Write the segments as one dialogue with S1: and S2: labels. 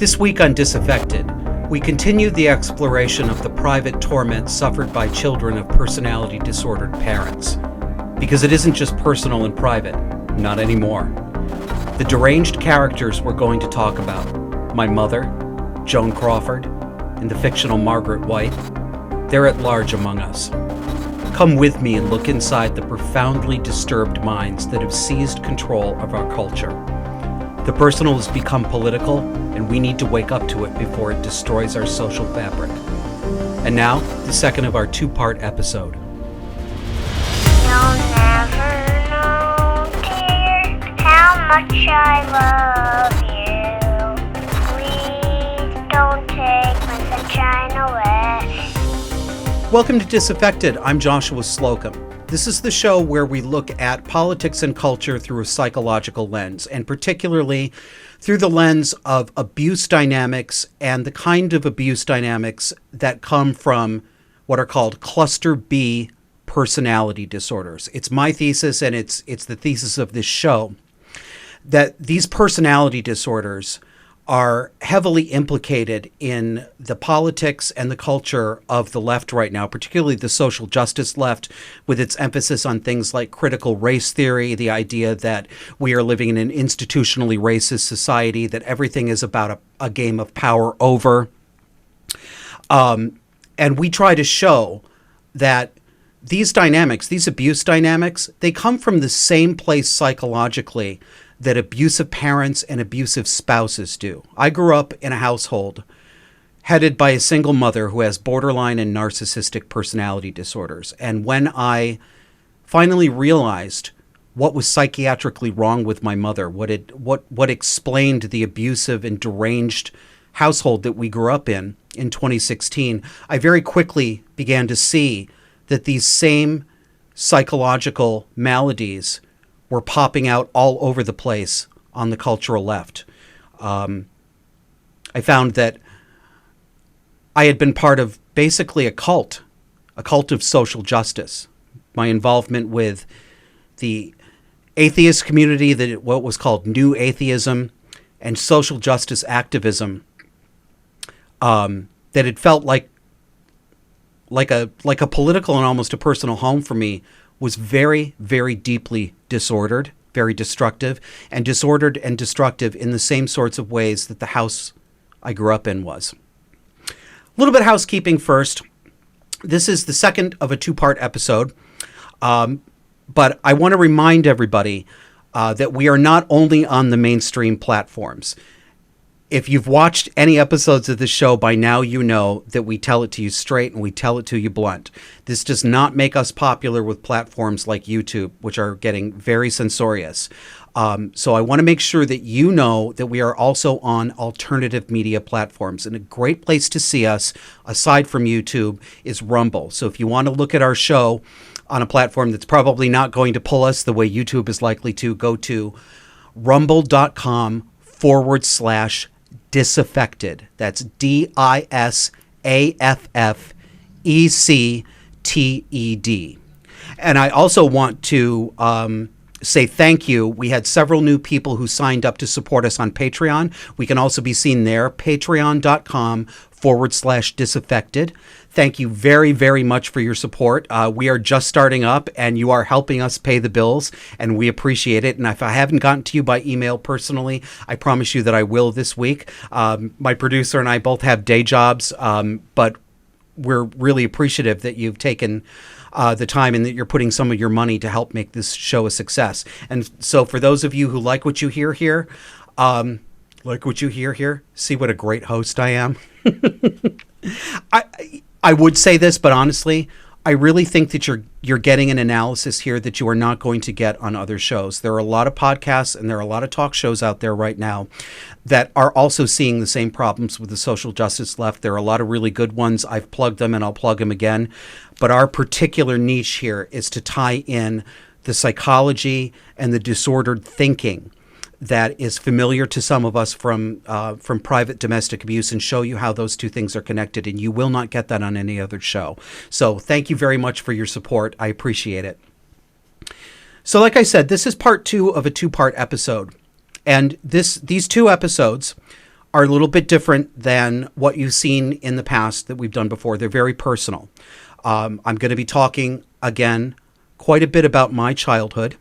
S1: This week on Disaffected, we continue the exploration of the private torment suffered by children of personality disordered parents. Because it isn't just personal and private, not anymore. The deranged characters we're going to talk about, my mother, Joan Crawford, and the fictional Margaret White, they're at large among us. Come with me and look inside the profoundly disturbed minds that have seized control of our culture. The personal has become political, and we need to wake up to it before it destroys our social fabric. And now, the second of our two-part episode.
S2: You'll never know, dear, how much I love you. Please don't take my sunshine away.
S1: Welcome to Disaffected. I'm Joshua Slocum. This is the show where we look at politics and culture through a psychological lens, and particularly through the lens of abuse dynamics and the kind of abuse dynamics that come from what are called cluster B personality disorders. It's my thesis, and it's the thesis of this show, that these personality disorders are heavily implicated in the politics and the culture of the left right now, particularly the social justice left, with its emphasis on things like critical race theory, the idea that we are living in an institutionally racist society, that everything is about a game of power over. And we try to show that these dynamics, these abuse dynamics, they come from the same place psychologically that abusive parents and abusive spouses do. I grew up in a household headed by a single mother who has borderline and narcissistic personality disorders. And when I finally realized what was psychiatrically wrong with my mother, what explained the abusive and deranged household that we grew up in 2016, I very quickly began to see that these same psychological maladies were popping out all over the place on the cultural left. I found that I had been part of basically a cult of social justice. My involvement with the atheist community, what was called New Atheism, and social justice activism, that it felt like a political and almost a personal home for me, was very, very deeply disordered, very destructive, and disordered and destructive in the same sorts of ways that the house I grew up in was. A little bit of housekeeping first. This is the second of a two-part episode, but I want to remind everybody that we are not only on the mainstream platforms. If you've watched any episodes of this show by now, you know that we tell it to you straight and we tell it to you blunt. This does not make us popular with platforms like YouTube, which are getting very censorious. So I want to make sure that you know that we are also on alternative media platforms. And a great place to see us, aside from YouTube, is Rumble. So if you want to look at our show on a platform that's probably not going to pull us the way YouTube is likely to, go to rumble.com/disaffected. That's DISAFFECTED. And I also want to say thank you. We had several new people who signed up to support us on Patreon. We can also be seen there, patreon.com/disaffected. Thank you very, very much for your support. We are just starting up, and you are helping us pay the bills, and we appreciate it. And if I haven't gotten to you by email personally, I promise you that I will this week. My producer and I both have day jobs, but we're really appreciative that you've taken the time and that you're putting some of your money to help make this show a success. And so for those of you who like what you hear here, see what a great host I am. I would say this, but honestly, I really think that you're getting an analysis here that you are not going to get on other shows. There are a lot of podcasts and there are a lot of talk shows out there right now that are also seeing the same problems with the social justice left. There are a lot of really good ones. I've plugged them and I'll plug them again. But our particular niche here is to tie in the psychology and the disordered thinking that is familiar to some of us from private domestic abuse, and show you how those two things are connected. And you will not get that on any other show. So thank you very much for your support. I appreciate it. So like I said, this is part 2 of a 2-part episode. And these 2 episodes are a little bit different than what you've seen in the past that we've done before. They're very personal. I'm going to be talking, again, quite a bit about my childhood.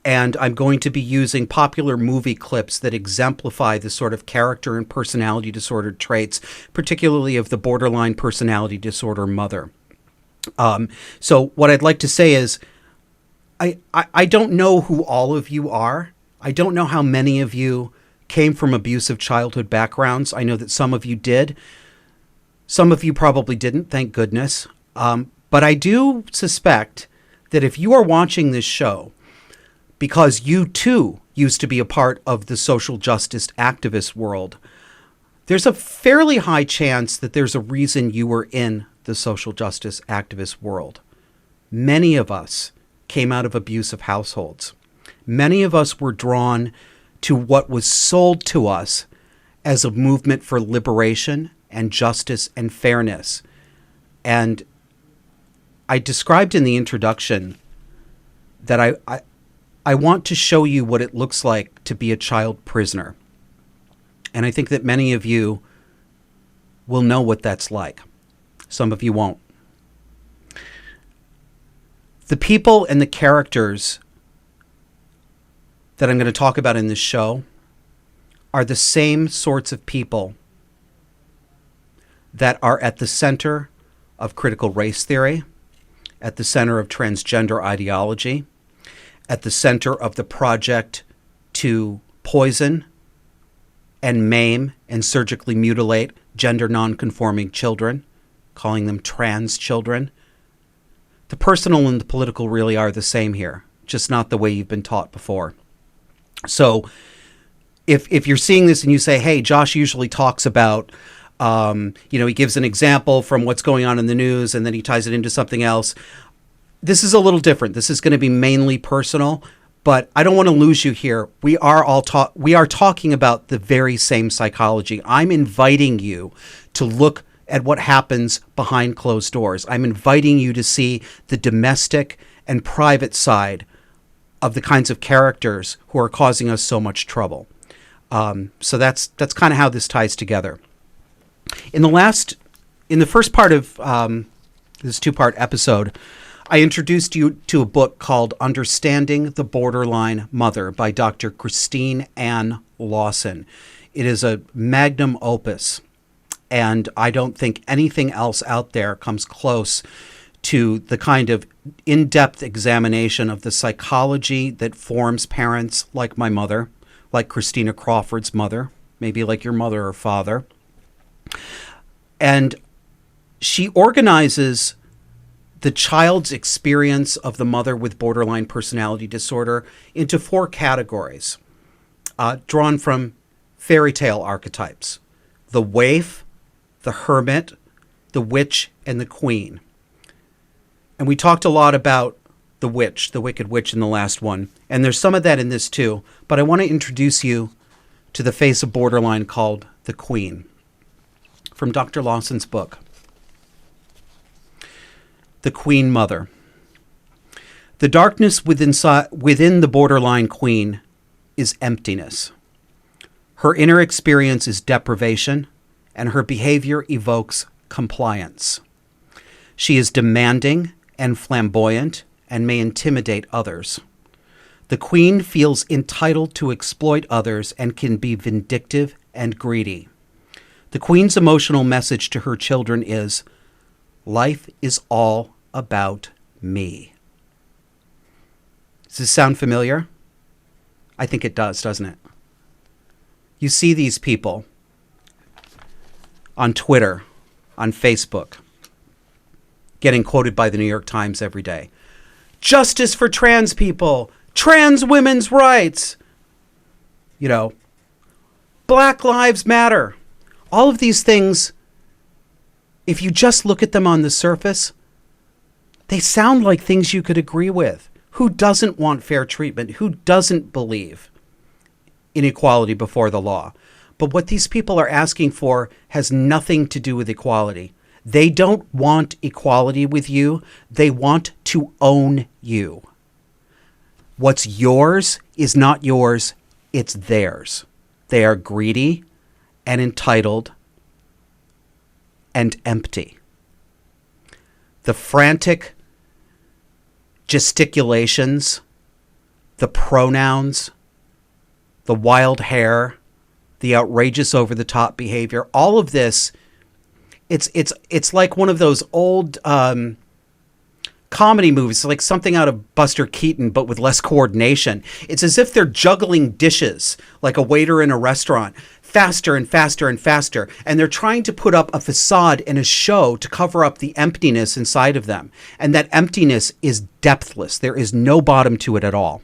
S1: And I'm going to be using popular movie clips that exemplify the sort of character and personality disorder traits, particularly of the borderline personality disorder mother. So what I'd like to say is, I don't know who all of you are. I don't know how many of you came from abusive childhood backgrounds. I know that some of you did. Some of you probably didn't, thank goodness. But I do suspect that if you are watching this show because you too used to be a part of the social justice activist world, there's a fairly high chance that there's a reason you were in the social justice activist world. Many of us came out of abusive households. Many of us were drawn to what was sold to us as a movement for liberation and justice and fairness. And I described in the introduction that I want to show you what it looks like to be a child prisoner. And I think that many of you will know what that's like. Some of you won't. The people and the characters that I'm going to talk about in this show are the same sorts of people that are at the center of critical race theory, at the center of transgender ideology, at the center of the project to poison and maim and surgically mutilate gender nonconforming children, calling them trans children. The personal and the political really are the same here, just not the way you've been taught before. So if you're seeing this and you say, hey, Josh usually talks about, he gives an example from what's going on in the news and then he ties it into something else. This is a little different. This is going to be mainly personal, but I don't want to lose you here. We are talking about the very same psychology. I'm inviting you to look at what happens behind closed doors. I'm inviting you to see the domestic and private side of the kinds of characters who are causing us so much trouble. So that's kind of how this ties together. In the first part of this two-part episode, I introduced you to a book called Understanding the Borderline Mother by Dr. Christine Ann Lawson. It is a magnum opus, and I don't think anything else out there comes close to the kind of in-depth examination of the psychology that forms parents like my mother, like Christina Crawford's mother, maybe like your mother or father. And she organizes the child's experience of the mother with borderline personality disorder into 4 categories, drawn from fairy tale archetypes: the waif, the hermit, the witch, and the queen. And we talked a lot about the witch, the wicked witch in the last one, and there's some of that in this too, but I want to introduce you to the face of borderline called the queen, from Dr. Lawson's book. The Queen Mother. The darkness within the borderline queen is emptiness. Her inner experience is deprivation, and her behavior evokes compliance. She is demanding and flamboyant and may intimidate others. The queen feels entitled to exploit others and can be vindictive and greedy. The queen's emotional message to her children is, life is all about me. Does this sound familiar? I think it does, doesn't it? You see these people on Twitter, on Facebook, getting quoted by the New York Times every day. Justice for trans people, trans women's rights, Black Lives Matter. All of these things, if you just look at them on the surface, they sound like things you could agree with. Who doesn't want fair treatment? Who doesn't believe in equality before the law? But what these people are asking for has nothing to do with equality. They don't want equality with you. They want to own you. What's yours is not yours, it's theirs. They are greedy, and entitled and empty. The frantic gesticulations, the pronouns, the wild hair, the outrageous over-the-top behavior, all of this, it's like one of those old comedy movies, like something out of Buster Keaton, but with less coordination. It's as if they're juggling dishes like a waiter in a restaurant, faster and faster and faster. And they're trying to put up a facade and a show to cover up the emptiness inside of them. And that emptiness is depthless. There is no bottom to it at all.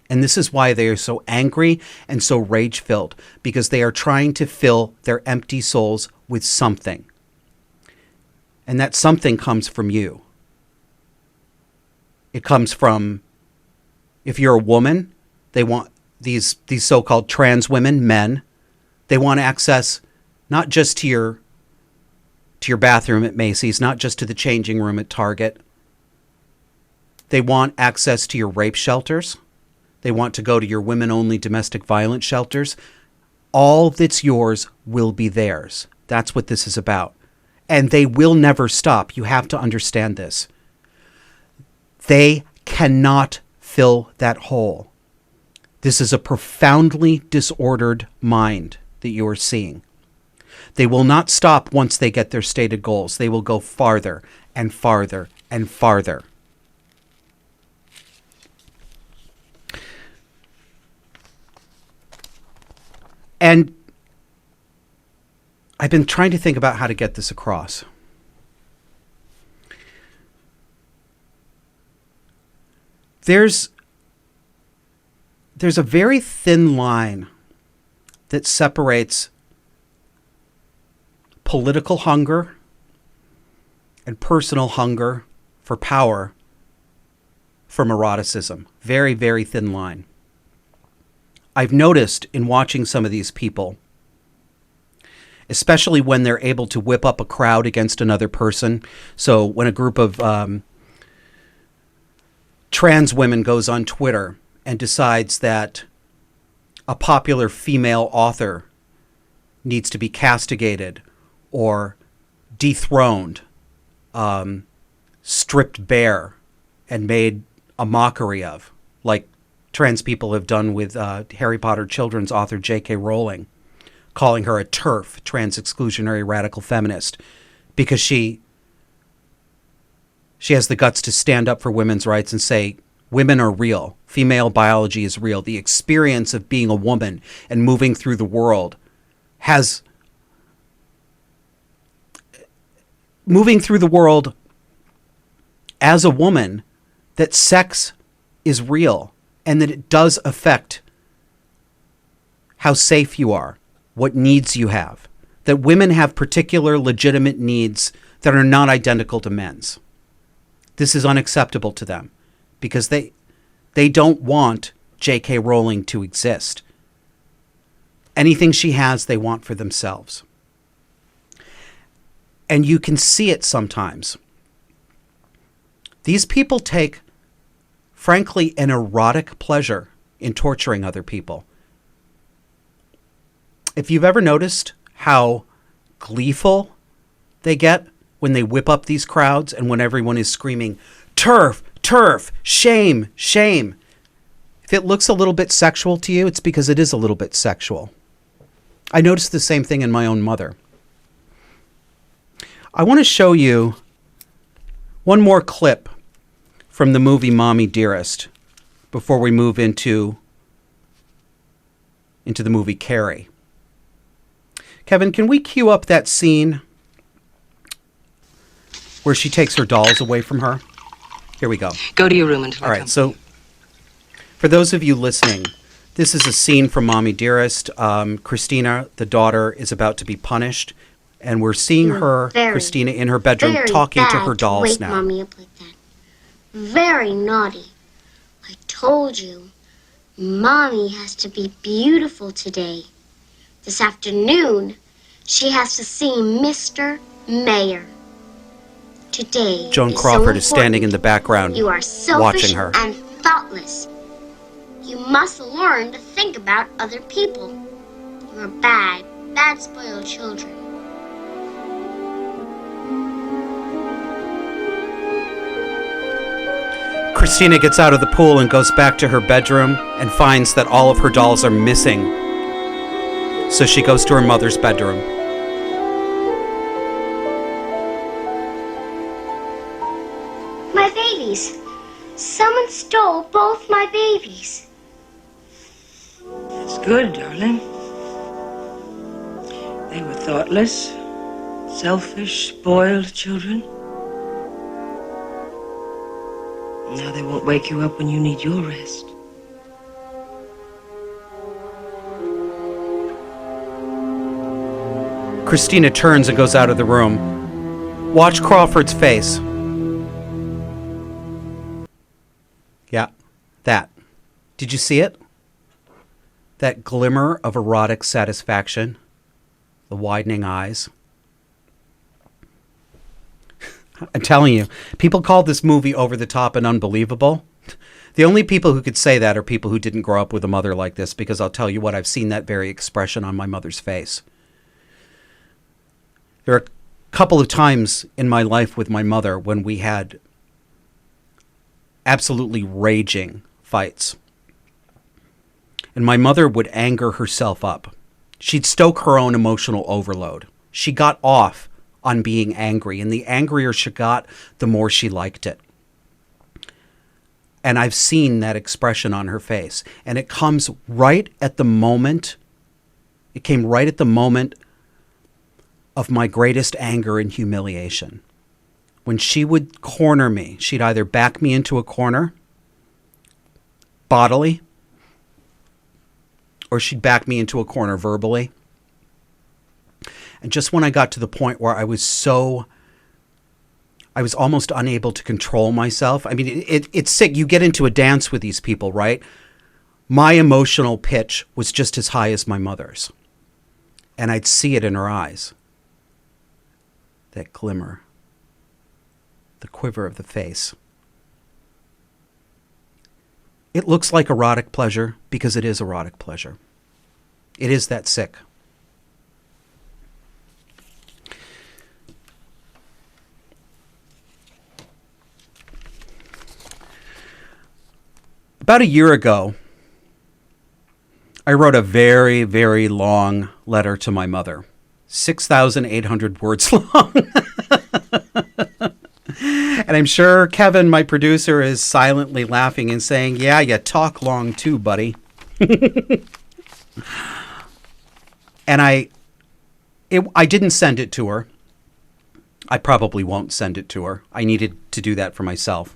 S1: And this is why they are so angry and so rage-filled, because they are trying to fill their empty souls with something. And that something comes from you. It comes from, if you're a woman, they want these so-called trans women, men, they want access not just to your bathroom at Macy's, not just to the changing room at Target. They want access to your rape shelters. They want to go to your women-only domestic violence shelters. All that's yours will be theirs. That's what this is about. And they will never stop. You have to understand this. They cannot fill that hole. This is a profoundly disordered mind that you are seeing. They will not stop once they get their stated goals. They will go farther and farther and farther. And I've been trying to think about how to get this across. There's a very thin line that separates political hunger and personal hunger for power from eroticism. Very, very thin line. I've noticed in watching some of these people, especially when they're able to whip up a crowd against another person. So when a group of trans women goes on Twitter and decides that a popular female author needs to be castigated or dethroned, stripped bare, and made a mockery of, like trans people have done with Harry Potter children's author J.K. Rowling, calling her a TERF, trans exclusionary radical feminist, because she has the guts to stand up for women's rights and say, women are real. Female biology is real. The experience of being a woman and moving through the world moving through the world as a woman, that sex is real and that it does affect how safe you are, what needs you have, that women have particular legitimate needs that are not identical to men's. This is unacceptable to them because they don't want J.K. Rowling to exist. Anything she has, they want for themselves. And you can see it sometimes. These people take, frankly, an erotic pleasure in torturing other people. If you've ever noticed how gleeful they get when they whip up these crowds and when everyone is screaming, "TERF, TERF, shame, shame." If it looks a little bit sexual to you, it's because it is a little bit sexual. I noticed the same thing in my own mother. I want to show you one more clip from the movie Mommy Dearest before we move into the movie Carrie. Kevin, can we cue up that scene where she takes her dolls away from her? Here we go.
S3: Go to your room until
S1: All
S3: I
S1: right,
S3: come.
S1: so for those of you listening, this is a scene from Mommy Dearest. Christina, the daughter, is about to be punished, and we're seeing her, Christina, in her bedroom talking to her dolls
S2: wake
S1: now.
S2: Mommy up like that. Very naughty. I told you, Mommy has to be beautiful today. This afternoon, she has to see Mr. Mayor. Today,
S1: Joan
S2: is
S1: Crawford
S2: so
S1: is standing in the
S2: important.
S1: background
S2: You are selfish
S1: watching her.
S2: and thoughtless. You must learn to think about other people. You're bad, Bad spoiled children.
S1: Christina gets out of the pool and goes back to her bedroom and finds that all of her dolls are missing. So she goes to her mother's bedroom.
S2: My babies. Someone stole both my babies.
S3: That's good, darling. They were thoughtless, selfish, spoiled children. Now they won't wake you up when you need your rest.
S1: Christina turns and goes out of the room. Watch Crawford's face. Yeah, that. Did you see it? That glimmer of erotic satisfaction. The widening eyes. I'm telling you, people called this movie over the top and unbelievable. The only people who could say that are people who didn't grow up with a mother like this, because I'll tell you what, I've seen that very expression on my mother's face. There are a couple of times in my life with my mother when we had absolutely raging fights. And my mother would anger herself up. She'd stoke her own emotional overload. She got off on being angry, and the angrier she got, the more she liked it. And I've seen that expression on her face, and it comes right at the moment. It came right at the moment of my greatest anger and humiliation. When she would corner me, she'd either back me into a corner bodily, or she'd back me into a corner verbally. And just when I got to the point where I was almost unable to control myself. I mean, it's sick. You get into a dance with these people, right? My emotional pitch was just as high as my mother's. And I'd see it in her eyes. That glimmer. The quiver of the face. It looks like erotic pleasure because it is erotic pleasure. It is that sick. About a year ago, I wrote a very, very long letter to my mother. 6,800 words long. And I'm sure Kevin, my producer, is silently laughing and saying, yeah, you talk long too, buddy. And I didn't send it to her. I probably won't send it to her. I needed to do that for myself.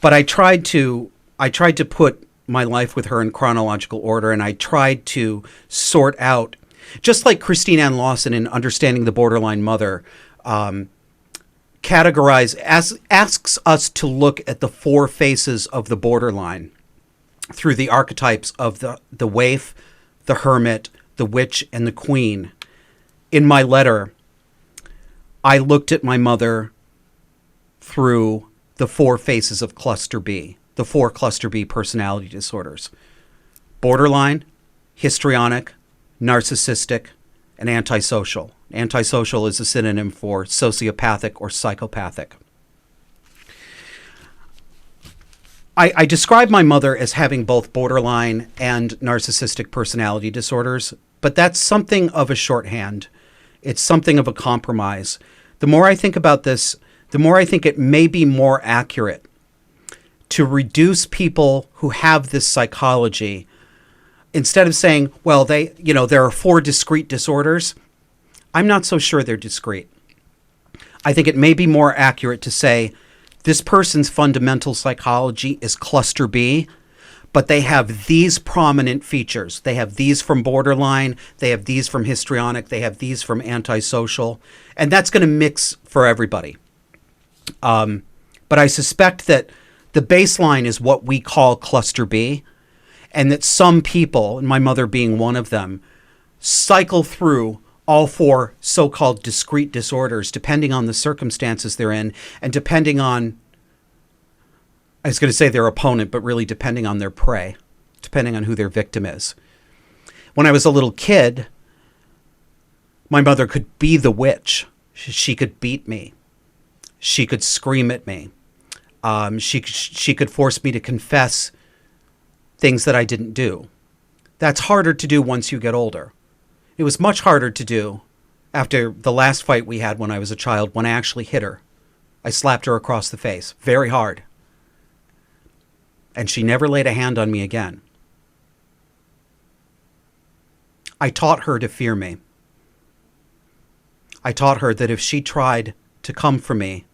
S1: But I tried to put my life with her in chronological order, and I tried to sort out, just like Christine Ann Lawson in Understanding the Borderline Mother, asks us to look at the four faces of the borderline through the archetypes of the waif, the hermit, the witch, and the queen. In my letter, I looked at my mother through the four faces of cluster B, the four cluster B personality disorders: borderline, histrionic, narcissistic, and antisocial. Antisocial is a synonym for sociopathic or psychopathic. I describe my mother as having both borderline and narcissistic personality disorders, but that's something of a shorthand. It's something of a compromise. The more I think about this, the more I think it may be more accurate to reduce people who have this psychology, instead of saying, well, there are four discrete disorders. I'm not so sure they're discrete. I think it may be more accurate to say this person's fundamental psychology is cluster B, but they have these prominent features. They have these from borderline, they have these from histrionic, they have these from antisocial, and that's going to mix for everybody. But I suspect that the baseline is what we call cluster B, and that some people, and my mother being one of them, cycle through all four so-called discrete disorders, depending on the circumstances they're in, and depending on, I was going to say their opponent, but really depending on their prey, depending on who their victim is. When I was a little kid, my mother could be the witch. She could beat me. She could scream at me. She could force me to confess things that I didn't do. That's harder to do once you get older. It was much harder to do after the last fight we had when I was a child, when I actually hit her. I slapped her across the face, very hard. And she never laid a hand on me again. I taught her to fear me. I taught her that if she tried to come for me,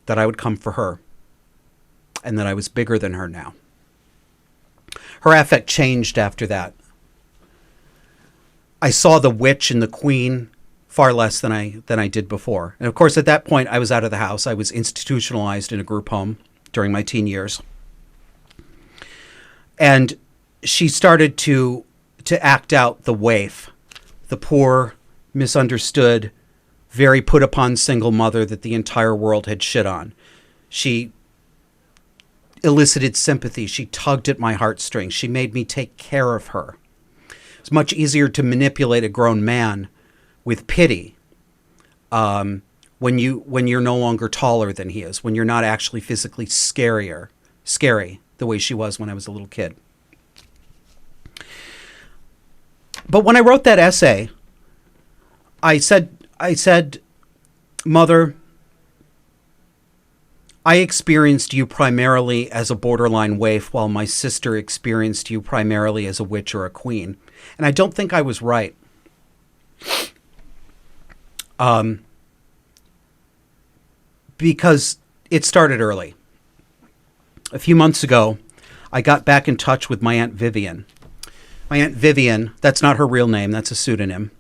S1: that I would come for her, and that I was bigger than her now. Her affect changed after that. I saw the witch and the queen far less than I did before. And of course, at that point, I was out of the house. I was institutionalized in a group home during my teen years. And she started to act out the waif, the poor, misunderstood, very put upon single mother that the entire world had shit on. She elicited sympathy. She tugged at my heartstrings. She made me take care of her. It's much easier to manipulate a grown man with pity when you're no longer taller than he is, when you're not actually physically scary the way she was when I was a little kid. But when I wrote that essay, I said, Mother, I experienced you primarily as a borderline waif while my sister experienced you primarily as a witch or a queen. And I don't think I was right. Because it started early. A few months ago, I got back in touch with my Aunt Vivian. My Aunt Vivian, that's not her real name, that's a pseudonym.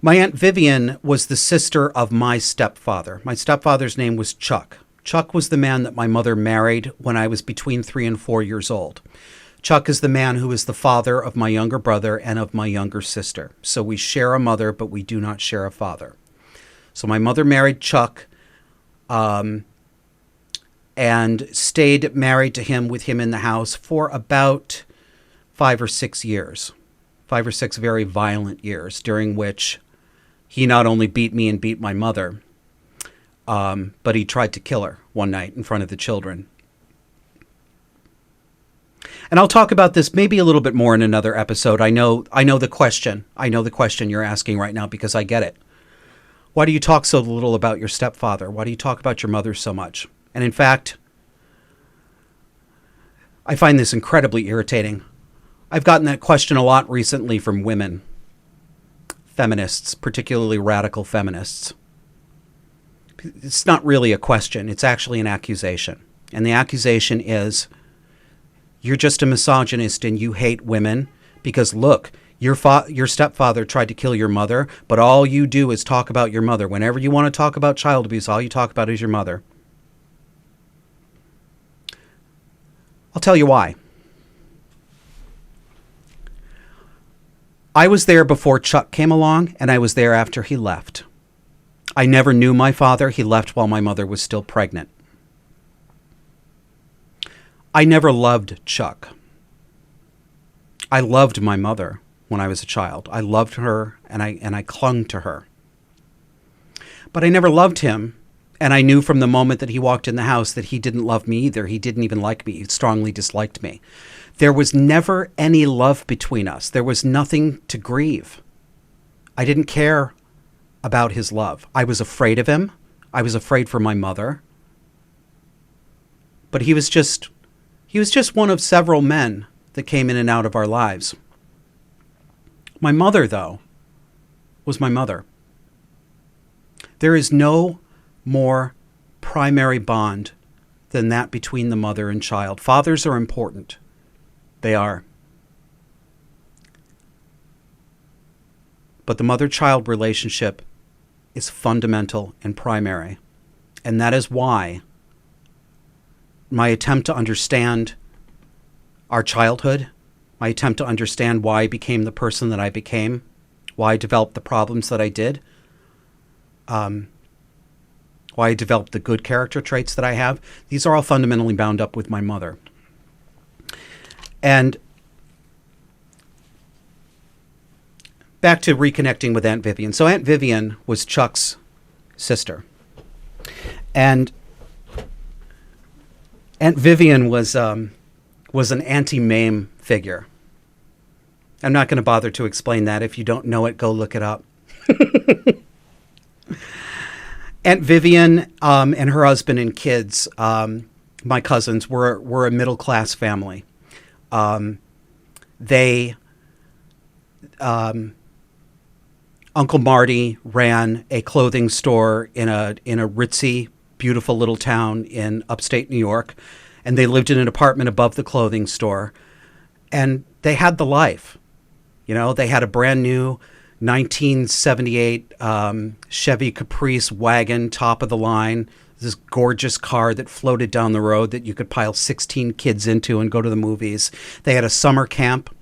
S1: My Aunt Vivian was the sister of my stepfather. My stepfather's name was Chuck. Chuck was the man that my mother married when I was between 3 and 4 years old. Chuck is the man who is the father of my younger brother and of my younger sister. So we share a mother, but we do not share a father. So my mother married Chuck and stayed married to him, with him in the house, for about 5 or 6 years. 5 or 6 very violent years, during which he not only beat me and beat my mother, but he tried to kill her one night in front of the children. And I'll talk about this maybe a little bit more in another episode. I know the question. I know the question you're asking right now, because I get it. Why do you talk so little about your stepfather? Why do you talk about your mother so much? And in fact, I find this incredibly irritating. I've gotten that question a lot recently from women, feminists, particularly radical feminists. It's not really a question. It's actually an accusation. And the accusation is, you're just a misogynist and you hate women because, look, your stepfather tried to kill your mother, but all you do is talk about your mother. Whenever you want to talk about child abuse, all you talk about is your mother. I'll tell you why. I was there before Chuck came along, and I was there after he left. I never knew my father. He left while my mother was still pregnant. I never loved Chuck. I loved my mother when I was a child. I loved her, and I clung to her. But I never loved him, and I knew from the moment that he walked in the house that he didn't love me either. He didn't even like me. He strongly disliked me. There was never any love between us. There was nothing to grieve. I didn't care about his love. I was afraid of him. I was afraid for my mother. But he was just one of several men that came in and out of our lives. My mother, though, was my mother. There is no more primary bond than that between the mother and child. Fathers are important. They are. But the mother-child relationship is fundamental and primary. And that is why my attempt to understand our childhood, my attempt to understand why I became the person that I became, why I developed the problems that I did, why I developed the good character traits that I have, these are all fundamentally bound up with my mother. And back to reconnecting with Aunt Vivian. So Aunt Vivian was Chuck's sister. And Aunt Vivian was an anti-MAME figure. I'm not going to bother to explain that. If you don't know it, go look it up. Aunt Vivian and her husband and kids, my cousins, were a middle-class family. Uncle Marty ran a clothing store in a ritzy, beautiful little town in upstate New York, and they lived in an apartment above the clothing store, and they had the life. You know, they had a brand new 1978 Chevy Caprice wagon, top of the line, this gorgeous car that floated down the road that you could pile 16 kids into and go to the movies. They had a summer camp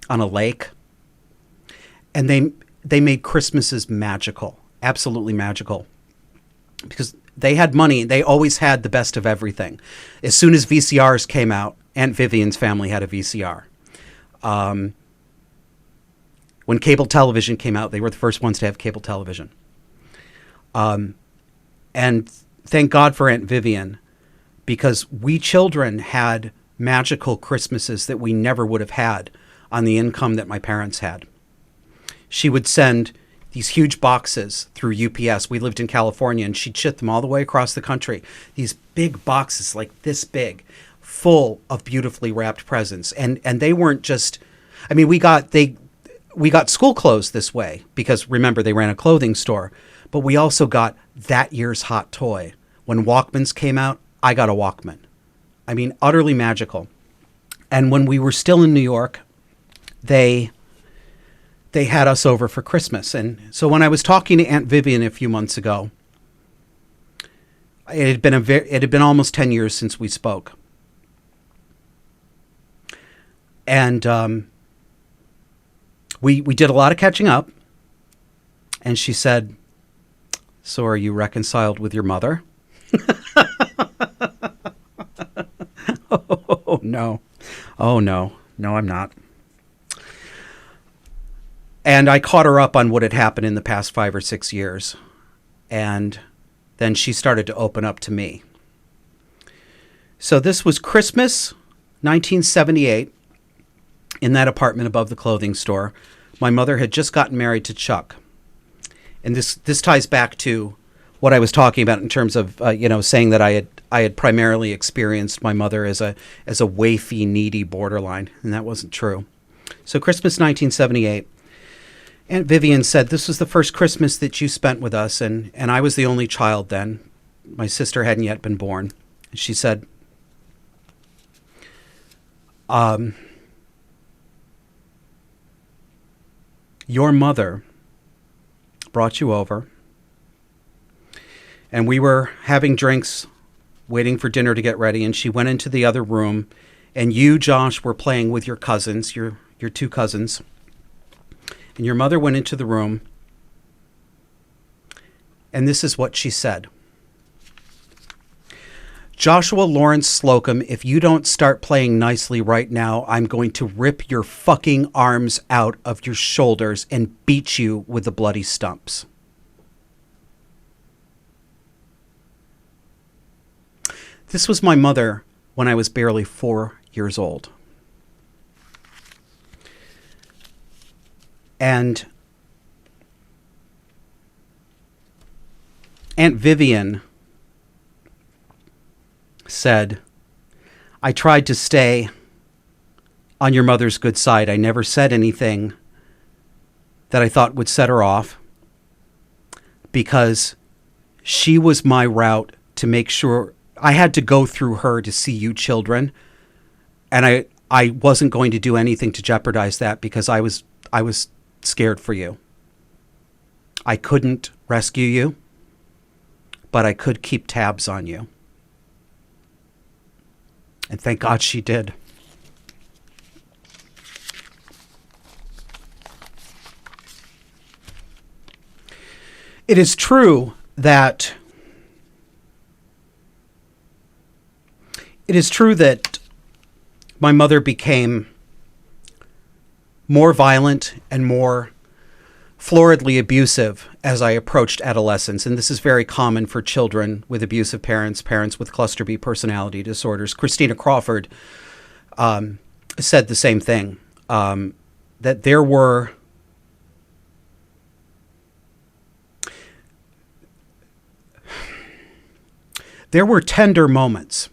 S1: on a lake. And they made Christmases magical, absolutely magical, because they had money. They always had the best of everything. As soon as VCRs came out, Aunt Vivian's family had a VCR. When cable television came out, they were the first ones to have cable television. And thank God for Aunt Vivian, because we children had magical Christmases that we never would have had on the income that my parents had. She would send these huge boxes through UPS. We lived in California, and she'd ship them all the way across the country. These big boxes, like this big, full of beautifully wrapped presents. And they weren't just, I mean, we got school clothes this way because, remember, they ran a clothing store. But we also got that year's hot toy. When Walkmans came out, I got a Walkman. I mean, utterly magical. And when we were still in New York, they had us over for Christmas. And so when I was talking to Aunt Vivian a few months ago, it had been almost 10 years since we spoke. And we did a lot of catching up. And she said, "So are you reconciled with your mother?" Oh, no. Oh, no. No, I'm not. And I caught her up on what had happened in the past 5 or 6 years. And then she started to open up to me. So this was Christmas 1978 in that apartment above the clothing store. My mother had just gotten married to Chuck. And this ties back to what I was talking about in terms of, saying that I had primarily experienced my mother as a waify, needy borderline. And that wasn't true. So Christmas 1978. Aunt Vivian said, "This was the first Christmas that you spent with us," and I was the only child then. My sister hadn't yet been born. She said, "Your mother brought you over, and we were having drinks, waiting for dinner to get ready, and she went into the other room, and you, Josh, were playing with your cousins, your 2 cousins. And your mother went into the room, and this is what she said. 'Joshua Lawrence Slocum, if you don't start playing nicely right now, I'm going to rip your fucking arms out of your shoulders and beat you with the bloody stumps.'" This was my mother when I was barely 4 years old. And Aunt Vivian said, "I tried to stay on your mother's good side. I never said anything that I thought would set her off, because she was my route to make sure I had to go through her to see you children. And I wasn't going to do anything to jeopardize that, because I was scared for you. I couldn't rescue you, but I could keep tabs on you." And thank God she did. It is true that my mother became more violent and more floridly abusive as I approached adolescence. And this is very common for children with abusive parents, parents with cluster B personality disorders. Christina Crawford said the same thing, that there were tender moments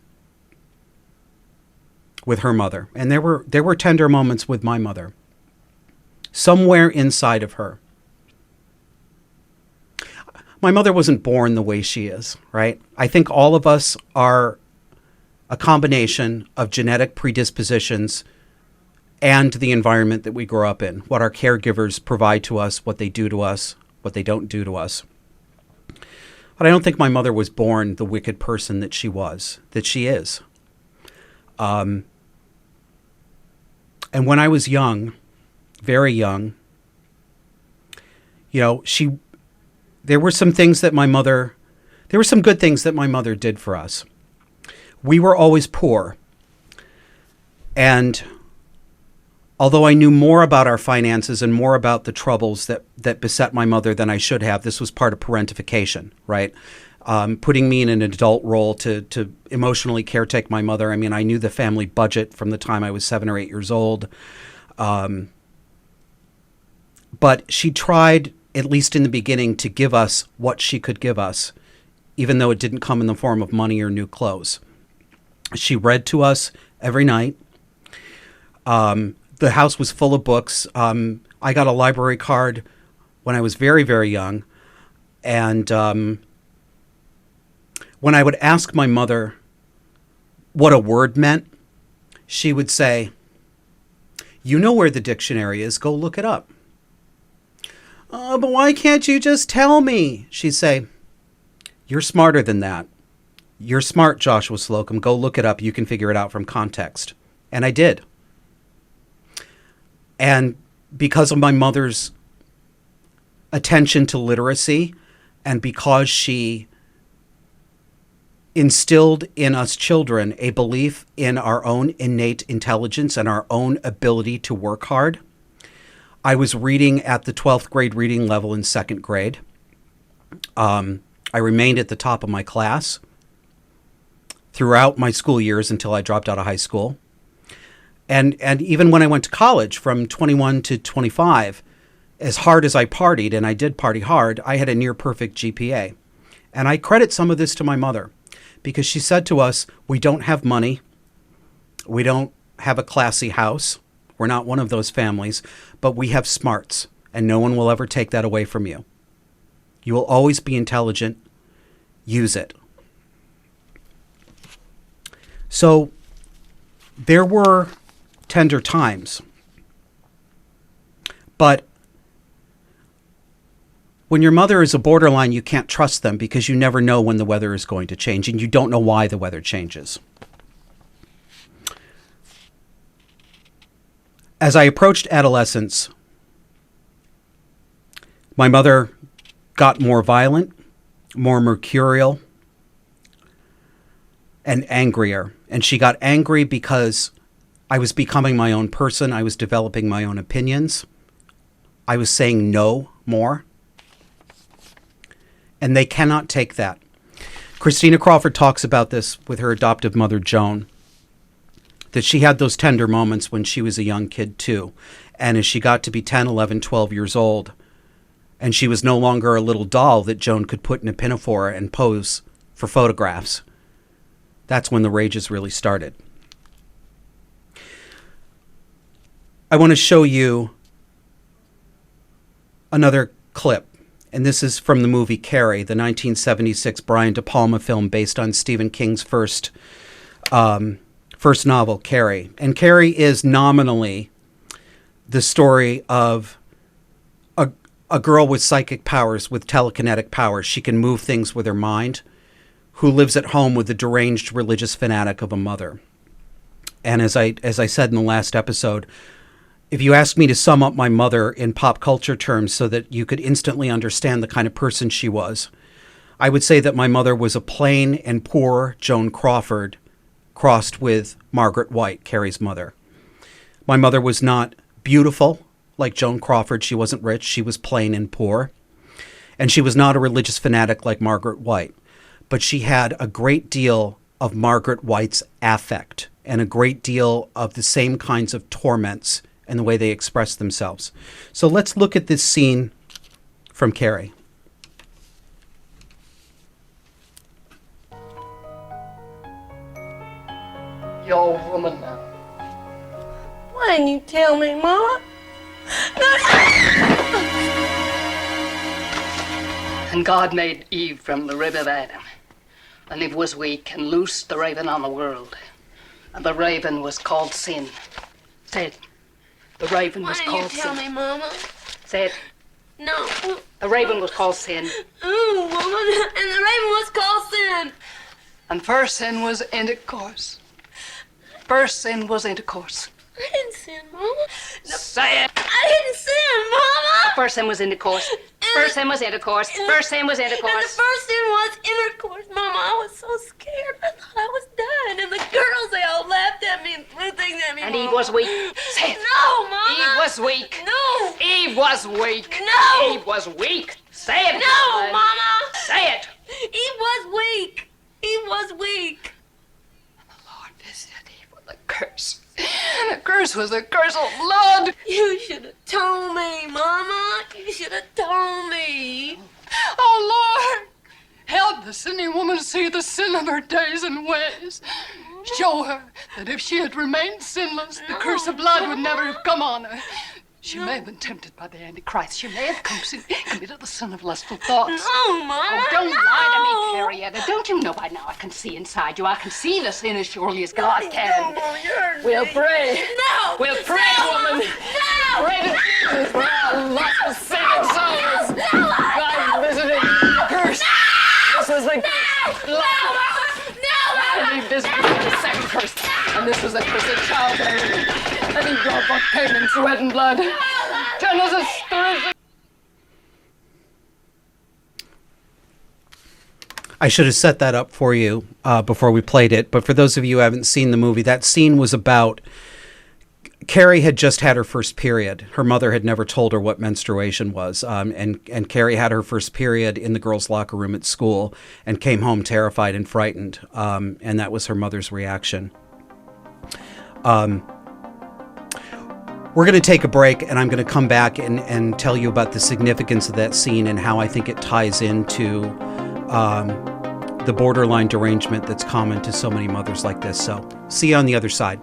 S1: with her mother, and there were tender moments with my mother, somewhere inside of her. My mother wasn't born the way she is, right? I think all of us are a combination of genetic predispositions and the environment that we grow up in, what our caregivers provide to us, what they do to us, what they don't do to us. But I don't think my mother was born the wicked person that she was, that she is. And when I was young, very young, there were some things that there were some good things that my mother did for us. We were always poor. And although I knew more about our finances and more about the troubles that beset my mother than I should have, this was part of parentification, right? Putting me in an adult role to emotionally caretake my mother. I mean, I knew the family budget from the time I was 7 or 8 years old. But she tried, at least in the beginning, to give us what she could give us, even though it didn't come in the form of money or new clothes. She read to us every night. The house was full of books. I got a library card when I was very, very young. And when I would ask my mother what a word meant, she would say, "You know where the dictionary is. Go look it up." "But why can't you just tell me?" She'd say, "You're smarter than that. You're smart, Joshua Slocum. Go look it up. You can figure it out from context." And I did. And because of my mother's attention to literacy, and because she instilled in us children a belief in our own innate intelligence and our own ability to work hard, I was reading at the 12th grade reading level in 2nd grade. I remained at the top of my class throughout my school years until I dropped out of high school. And even when I went to college from 21 to 25, as hard as I partied, and I did party hard, I had a near perfect GPA. And I credit some of this to my mother, because she said to us, "We don't have money. We don't have a classy house. We're not one of those families, but we have smarts, and no one will ever take that away from you. You will always be intelligent. Use it." So there were tender times. But when your mother is a borderline, you can't trust them because you never know when the weather is going to change, and you don't know why the weather changes. As I approached adolescence, my mother got more violent, more mercurial, and angrier. And she got angry because I was becoming my own person. I was developing my own opinions. I was saying no more. And they cannot take that. Christina Crawford talks about this with her adoptive mother, Joan, that she had those tender moments when she was a young kid too. And as she got to be 10, 11, 12 years old, and she was no longer a little doll that Joan could put in a pinafore and pose for photographs, that's when the rages really started. I want to show you another clip, and this is from the movie Carrie, the 1976 Brian De Palma film based on Stephen King's first novel, Carrie. And Carrie is nominally the story of a girl with psychic powers, with telekinetic powers. She can move things with her mind, who lives at home with the deranged religious fanatic of a mother. And as I said in the last episode, if you ask me to sum up my mother in pop culture terms so that you could instantly understand the kind of person she was, I would say that my mother was a plain and poor Joan Crawford crossed with Margaret White, Carrie's mother. My mother was not beautiful like Joan Crawford. She wasn't rich. She was plain and poor. And she was not a religious fanatic like Margaret White. But she had a great deal of Margaret White's affect and a great deal of the same kinds of torments and the way they express themselves. So let's look at this scene from Carrie.
S4: You're a woman now.
S3: Why didn't you tell me, Mama?
S4: And God made Eve from the rib of Adam. And Eve was weak and loosed the raven on the world. And the raven was called sin. Say it. The raven was called sin.
S3: Why didn't you tell me, Mama?
S4: Say it.
S3: No.
S4: The raven was called sin.
S3: Ooh, woman. And the raven was called sin.
S4: And first sin was intercourse. First sin was intercourse.
S3: I didn't sin, Mama. No,
S4: Say it.
S3: I didn't sin, Mama.
S4: First sin was intercourse. First sin was intercourse. First sin was
S3: And the
S4: intercourse.
S3: first sin was intercourse. Mama, I was so scared. I thought I was dying. And the girls, they all laughed at me and threw things at me,
S4: And
S3: Mama.
S4: Eve was weak. Say it.
S3: No, Mama.
S4: Eve was weak.
S3: No.
S4: Eve was weak.
S3: No.
S4: Eve was weak. Say it.
S3: No,
S4: woman.
S3: Mama.
S4: Say it.
S3: Eve was weak. Eve was weak.
S4: Lord visited Eve with a curse. The curse was a curse of blood.
S3: You should have told me, Mama. You should have told me.
S4: Oh, Lord, help the sinning woman see the sin of her days and ways. Show her that if she had remained sinless, the curse of blood would never have come on her. She may have been tempted by the Antichrist. She may have committed the sin of lustful thoughts.
S3: No, Mama.
S4: Oh, don't
S3: no.
S4: lie to me, Carrie As. Don't you know by now I can see inside you? I can see the sin as surely as God can.
S3: No, you're
S4: We'll pray.
S3: No.
S4: We'll pray, woman.
S3: No.
S4: Pray to Jesus for our lustful sinning souls. God visited the curse. This was the this was the second curse, and this was a curse of childbearing. And he brought both pain and sweat and blood. Turn us a spirit.
S1: I should have set that up for you before we played it. But for those of you who haven't seen the movie, that scene was about Carrie had just had her first period. Her mother had never told her what menstruation was. And Carrie had her first period in the girls' locker room at school and came home terrified and frightened. And that was her mother's reaction. We're going to take a break, and I'm going to come back and tell you about the significance of that scene and how I think it ties into the borderline derangement that's common to so many mothers like this. So see you on the other side.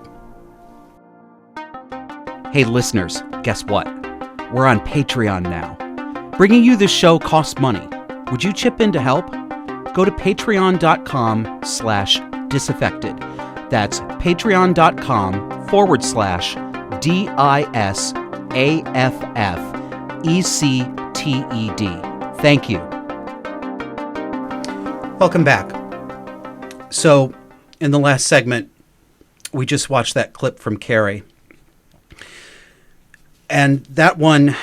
S1: Hey listeners, guess what? We're on Patreon now. Bringing you this show costs money. Would you chip in to help? Go to patreon.com/disaffected. That's patreon.com/DISAFFECTED. Thank you. Welcome back. So, in the last segment, we just watched that clip from Carrie. And that one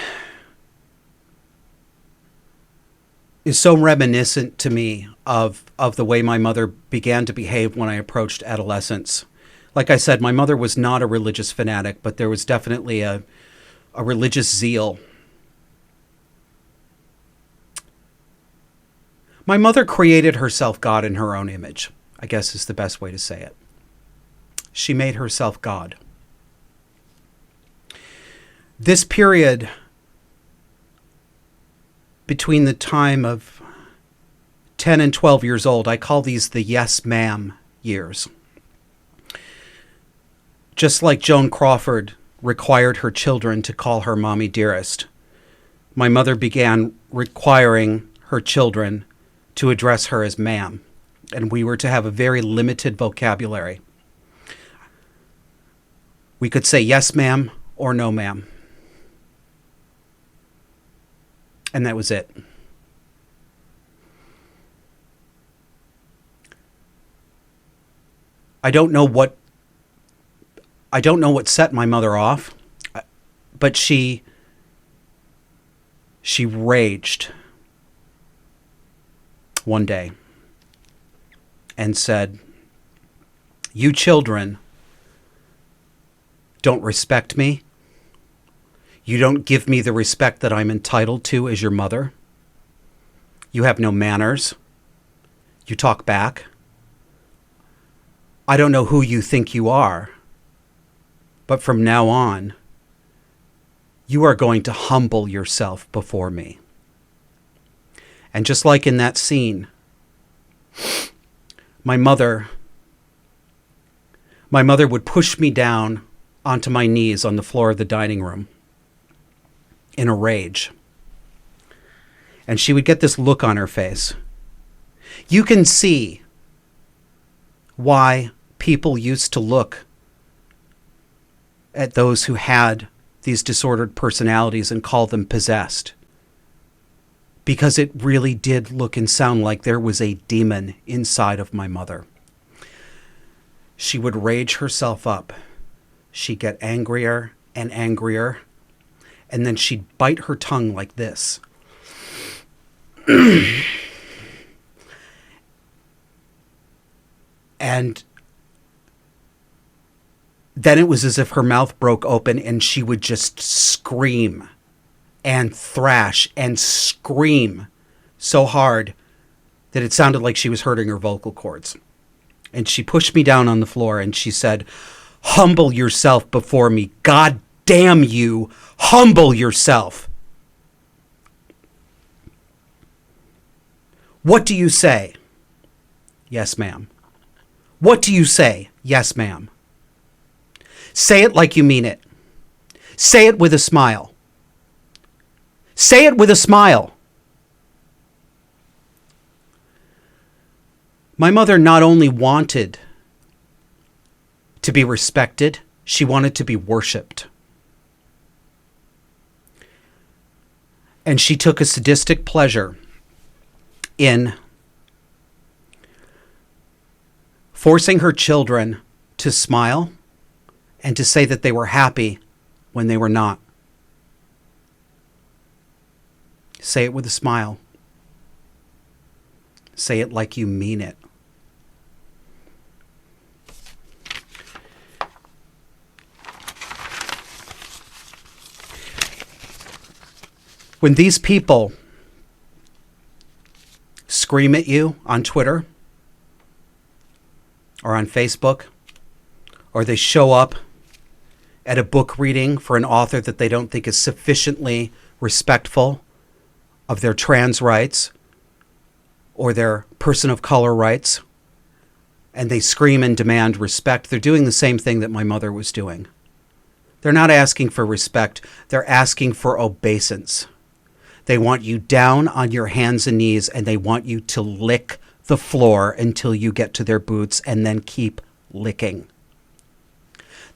S1: is so reminiscent to me of the way my mother began to behave when I approached adolescence. Like I said, my mother was not a religious fanatic, but there was definitely a religious zeal. My mother created herself God in her own image, I guess is the best way to say it. She made herself God. This period between the time of 10 and 12 years old, I call these the yes ma'am years. Just like Joan Crawford required her children to call her mommy dearest, my mother began requiring her children to address her as ma'am, and we were to have a very limited vocabulary. We could say yes ma'am or no ma'am. And that was it. I don't know what set my mother off, but she raged one day and said, "You children don't respect me. You don't give me the respect that I'm entitled to as your mother. You have no manners. You talk back. I don't know who you think you are, but from now on, you are going to humble yourself before me. And just like in that scene, my mother would push me down onto my knees on the floor of the dining room in a rage. And she would get this look on her face. You can see why people used to look at those who had these disordered personalities and call them possessed. Because it really did look and sound like there was a demon inside of my mother. She would rage herself up. She'd get angrier and angrier. And then she'd bite her tongue like this. And then it was as if her mouth broke open and she would just scream and thrash and scream so hard that it sounded like she was hurting her vocal cords. And she pushed me down on the floor and she said, "Humble yourself before me. God damn you. Humble yourself." What do you say? Yes, ma'am. What do you say? Yes, ma'am. Say it like you mean it. Say it with a smile. Say it with a smile. My mother not only wanted to be respected, she wanted to be worshipped. And she took a sadistic pleasure in forcing her children to smile and to say that they were happy when they were not. Say it with a smile. Say it like you mean it. When these people scream at you on Twitter or on Facebook, or they show up at a book reading for an author that they don't think is sufficiently respectful of their trans rights or their person of color rights, and they scream and demand respect, they're doing the same thing that my mother was doing. They're not asking for respect, they're asking for obeisance. They want you down on your hands and knees, and they want you to lick the floor until you get to their boots and then keep licking.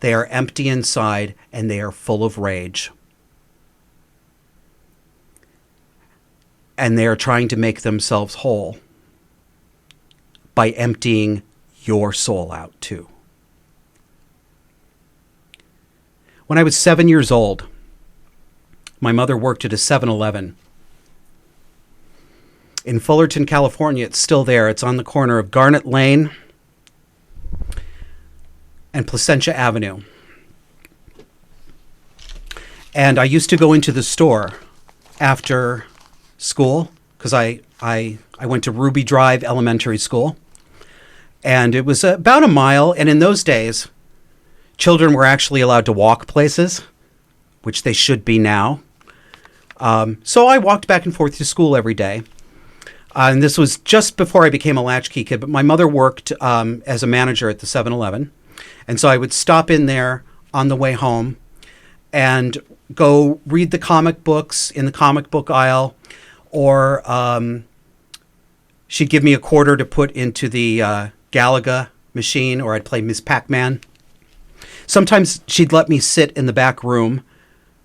S1: They are empty inside and they are full of rage. And they are trying to make themselves whole by emptying your soul out too. When I was 7 years old, my mother worked at a 7-Eleven in Fullerton, California. It's still there. It's on the corner of Garnet Lane and Placentia Avenue. And I used to go into the store after school because I went to Ruby Drive Elementary School. And it was about a mile. And in those days, children were actually allowed to walk places, which they should be now. So I walked back and forth to school every day. And this was just before I became a latchkey kid, but my mother worked as a manager at the 7-Eleven. And so I would stop in there on the way home and go read the comic books in the comic book aisle, or she'd give me a quarter to put into the Galaga machine, or I'd play Miss Pac-Man. Sometimes she'd let me sit in the back room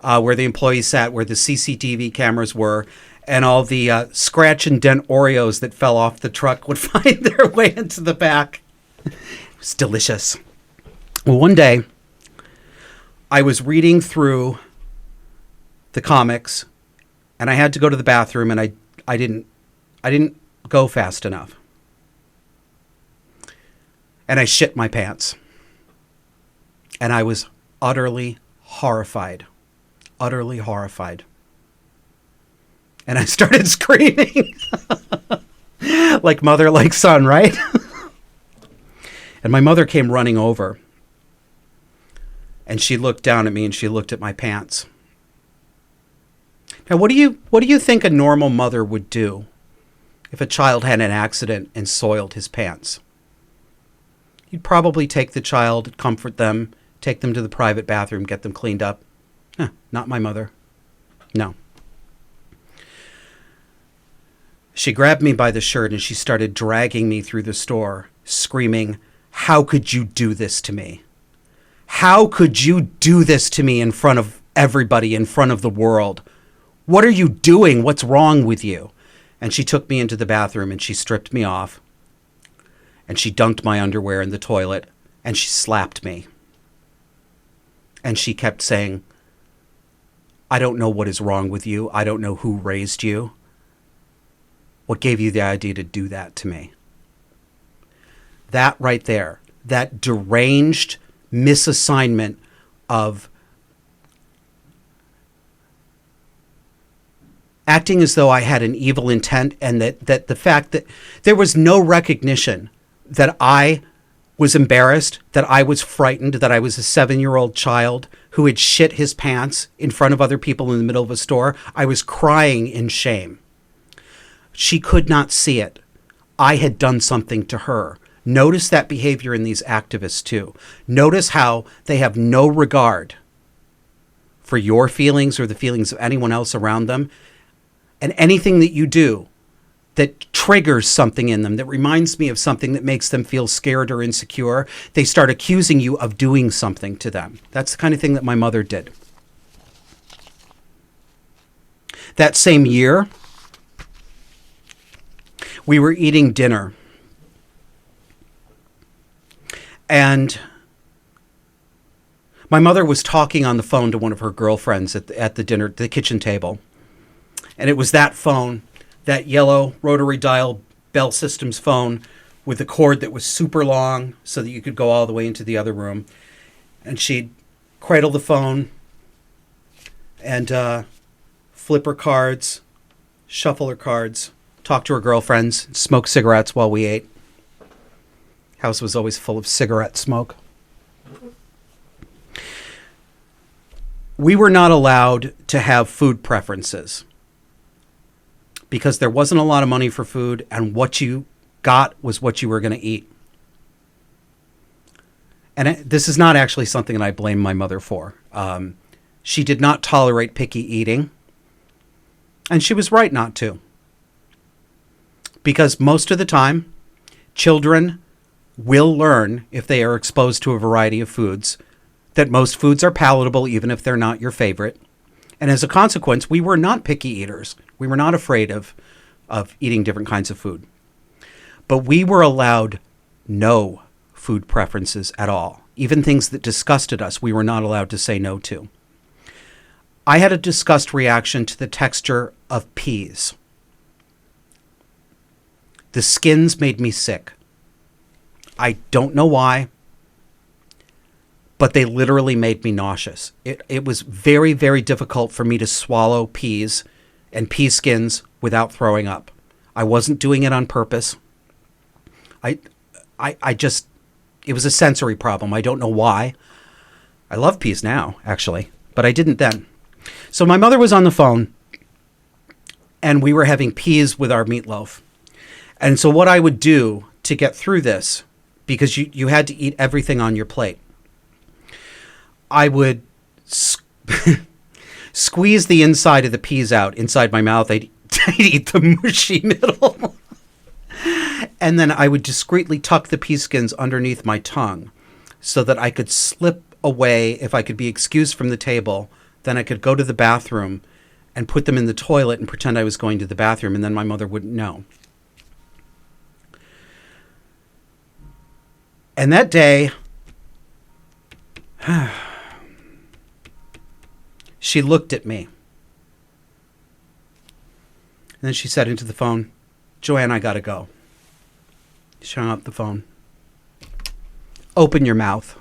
S1: where the employees sat, where the CCTV cameras were, and all the scratch and dent Oreos that fell off the truck would find their way into the back. It was delicious. Well, one day, I was reading through the comics, and I had to go to the bathroom, and I didn't go fast enough. And I shit my pants. And I was utterly horrified utterly horrified. And I started screaming. Like mother, like son, right? And my mother came running over. And she looked down at me and she looked at my pants. Now, what do you think a normal mother would do if a child had an accident and soiled his pants? You'd probably take the child, comfort them, take them to the private bathroom, get them cleaned up. Not my mother. No. She grabbed me by the shirt and she started dragging me through the store, screaming, "How could you do this to me? How could you do this to me in front of everybody, in front of the world? What are you doing? What's wrong with you?" And she took me into the bathroom and she stripped me off. And she dunked my underwear in the toilet and she slapped me. And she kept saying, "I don't know what is wrong with you. I don't know who raised you. What gave you the idea to do that to me?" That right there, that deranged misassignment of acting as though I had an evil intent, and that the fact that there was no recognition that I was embarrassed, that I was frightened, that I was a 7-year-old child who had shit his pants in front of other people in the middle of a store. I was crying in shame. She could not see it. I had done something to her. Notice that behavior in these activists too. Notice how they have no regard for your feelings or the feelings of anyone else around them. And anything that you do that triggers something in them, that reminds me of something that makes them feel scared or insecure, they start accusing you of doing something to them. That's the kind of thing that my mother did. That same year, we were eating dinner. And my mother was talking on the phone to one of her girlfriends at the kitchen table. And it was that phone, that yellow rotary dial Bell Systems phone with a cord that was super long so that you could go all the way into the other room. And she'd cradle the phone and flip her cards, shuffle her cards, talk to her girlfriends, smoke cigarettes while we ate. House was always full of cigarette smoke. We were not allowed to have food preferences because there wasn't a lot of money for food, and what you got was what you were going to eat. And this is not actually something that I blame my mother for. She did not tolerate picky eating, and she was right not to. Because most of the time, children will learn, if they are exposed to a variety of foods, that most foods are palatable even if they're not your favorite. And as a consequence, we were not picky eaters. We were not afraid of eating different kinds of food. But we were allowed no food preferences at all. Even things that disgusted us, we were not allowed to say no to. I had a disgust reaction to the texture of peas. The skins made me sick. I don't know why, but they literally made me nauseous. It was very, very difficult for me to swallow peas and pea skins without throwing up. I wasn't doing it on purpose. I just, it was a sensory problem. I don't know why. I love peas now, actually, but I didn't then. So my mother was on the phone, and we were having peas with our meatloaf. And so what I would do to get through this, because you had to eat everything on your plate, I would squeeze the inside of the peas out inside my mouth. I'd eat the mushy middle. And then I would discreetly tuck the pea skins underneath my tongue so that I could slip away if I could be excused from the table. Then I could go to the bathroom and put them in the toilet and pretend I was going to the bathroom, and then my mother wouldn't know. And that day, she looked at me. And then she said into the phone, "Joanne, I gotta go." She hung up the phone. "Open your mouth."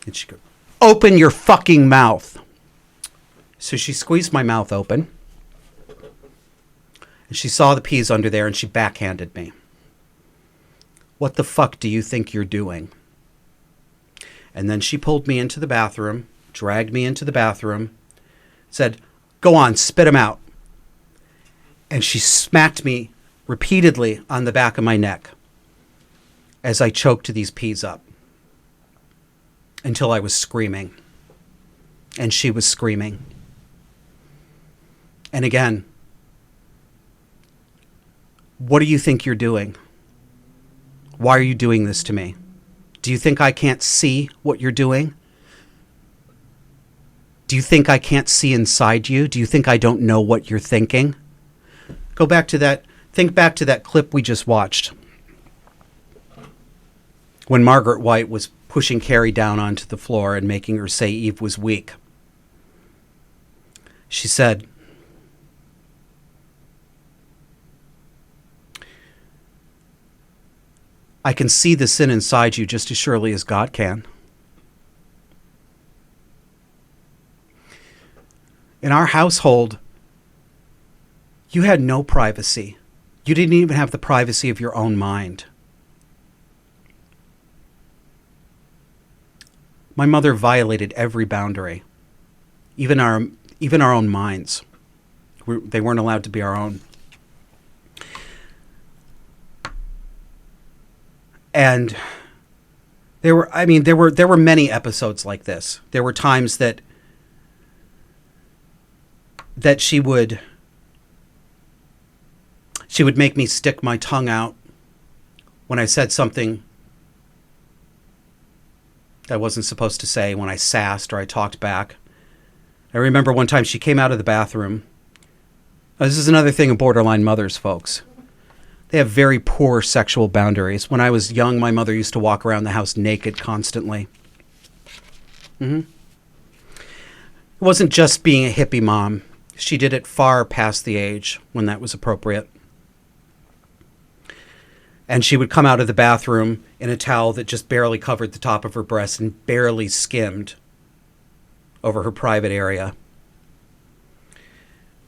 S1: And she goes, Open your fucking mouth. So she squeezed my mouth open. And she saw the peas under there and she backhanded me. What the fuck do you think you're doing? And then she pulled me into the bathroom, dragged me into the bathroom, said, go on, spit them out. And she smacked me repeatedly on the back of my neck as I choked these peas up until I was screaming. And she was screaming. And again, what do you think you're doing? Why are you doing this to me? Do you think I can't see what you're doing? Do you think I can't see inside you? Do you think I don't know what you're thinking? Think back to that clip we just watched when Margaret White was pushing Carrie down onto the floor and making her say Eve was weak. She said, I can see the sin inside you just as surely as God can. In our household, you had no privacy. You didn't even have the privacy of your own mind. My mother violated every boundary, even our own minds. They weren't allowed to be our own. And there were many episodes like this. There were times that she would make me stick my tongue out when I said something I wasn't supposed to say, when I sassed or I talked back. I remember one time she came out of the bathroom. This is another thing of borderline mothers, folks. They have very poor sexual boundaries. When I was young, my mother used to walk around the house naked constantly. It wasn't just being a hippie mom. She did it far past the age when that was appropriate. And she would come out of the bathroom in a towel that just barely covered the top of her breast and barely skimmed over her private area.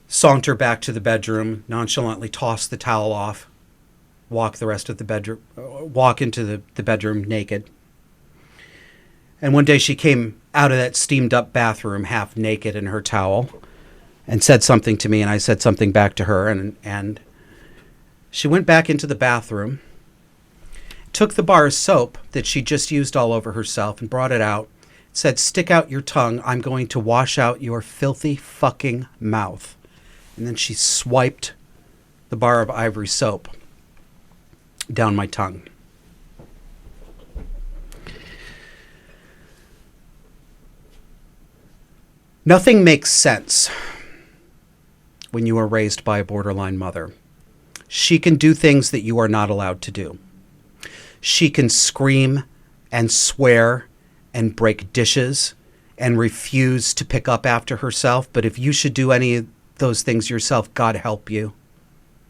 S1: Saunter back to the bedroom, nonchalantly toss the towel off, walk into the bedroom naked. And one day she came out of that steamed up bathroom half naked in her towel and said something to me, and I said something back to her, and she went back into the bathroom, took the bar of soap that she just used all over herself and brought it out, said, stick out your tongue, I'm going to wash out your filthy fucking mouth. And then she swiped the bar of ivory soap down my tongue. Nothing makes sense when you are raised by a borderline mother. She can do things that you are not allowed to do. She can scream and swear and break dishes and refuse to pick up after herself. But if you should do any of those things yourself, God help you.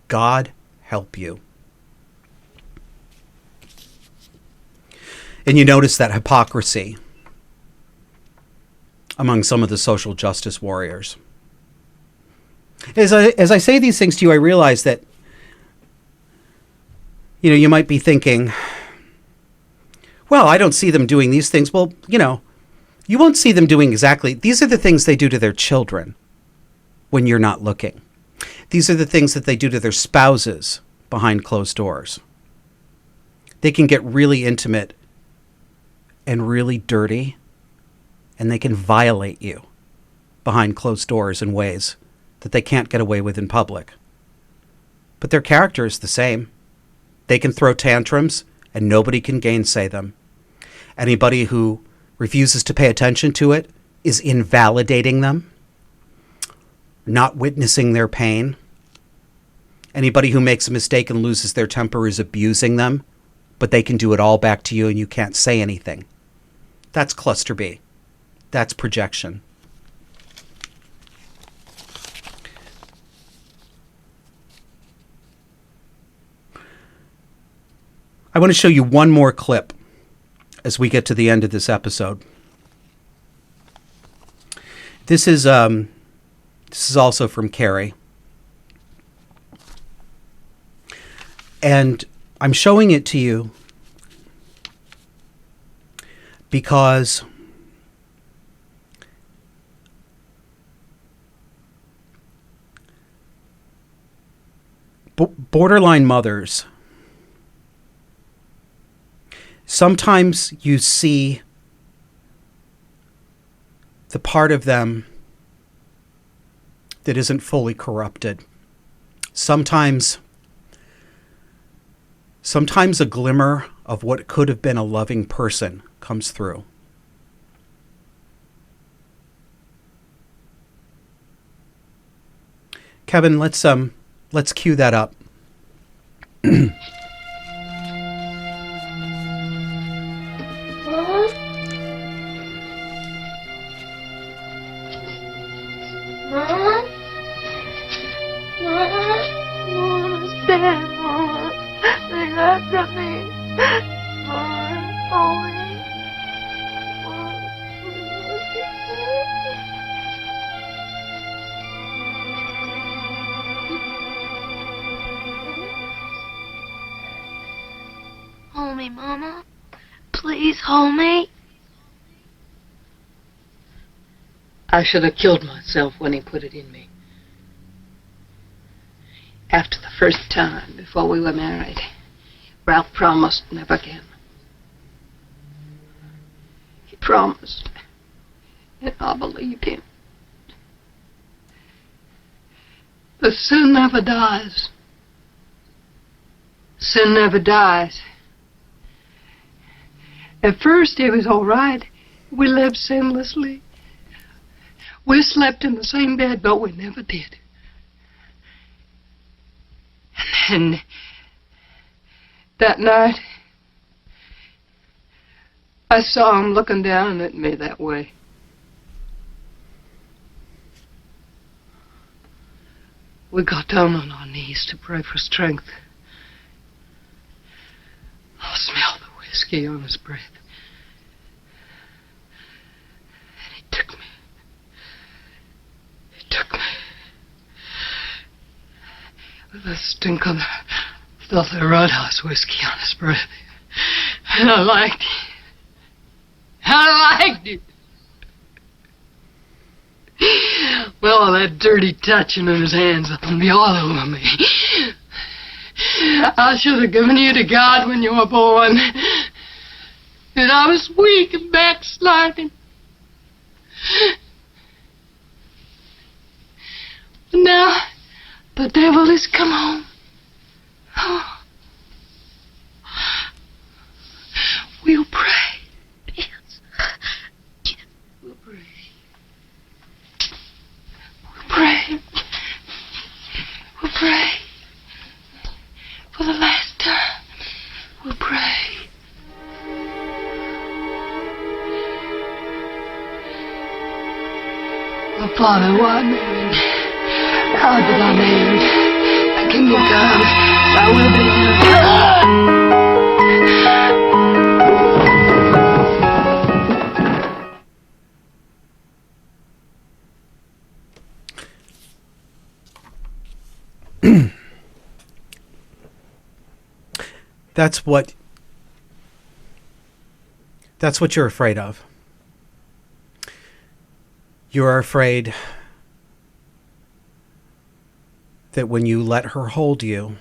S1: God help you. And you notice that hypocrisy among some of the social justice warriors. As I say these things to you, I realize that, you might be thinking, well, I don't see them doing these things. Well, you won't see them doing exactly. These are the things they do to their children when you're not looking. These are the things that they do to their spouses behind closed doors. They can get really intimate and really dirty, and they can violate you behind closed doors in ways that they can't get away with in public. But their character is the same. They can throw tantrums, and nobody can gainsay them. Anybody who refuses to pay attention to it is invalidating them, not witnessing their pain. Anybody who makes a mistake and loses their temper is abusing them, but they can do it all back to you and you can't say anything. That's cluster B. That's projection. I want to show you one more clip as we get to the end of this episode. This is also from Carrie. And I'm showing it to you because borderline mothers, sometimes you see the part of them that isn't fully corrupted. Sometimes a glimmer of what could have been a loving person comes through. Kevin, let's cue that up.
S3: Mom? Mom's dead, Mom. They left me. Mom, Ollie. Hold me, Mama. Please hold me.
S5: I should have killed myself when he put it in me. After the first time, before we were married, Ralph promised never again. He promised, and I believed him. But sin never dies. Sin never dies. At first, it was all right. We lived sinlessly. We slept in the same bed, but we never did. And then, that night, I saw him looking down at me that way. We got down on our knees to pray for strength. I smelled the whiskey on his breath. And he took me. The stink of the roadhouse whiskey on his breath. And I liked it. I liked it. Well, that dirty touching of his hands on me all over me. I should have given you to God when you were born. And I was weak and backsliding. But now, the devil has come home. Oh. We'll pray.
S3: Yes.
S5: We'll pray. We'll pray. We'll pray. For the last time, we'll pray. Oh, Father, what name? How did I name? The kingdom come, thy will be done.
S1: That's what you're afraid of. You're afraid that when you let her hold you,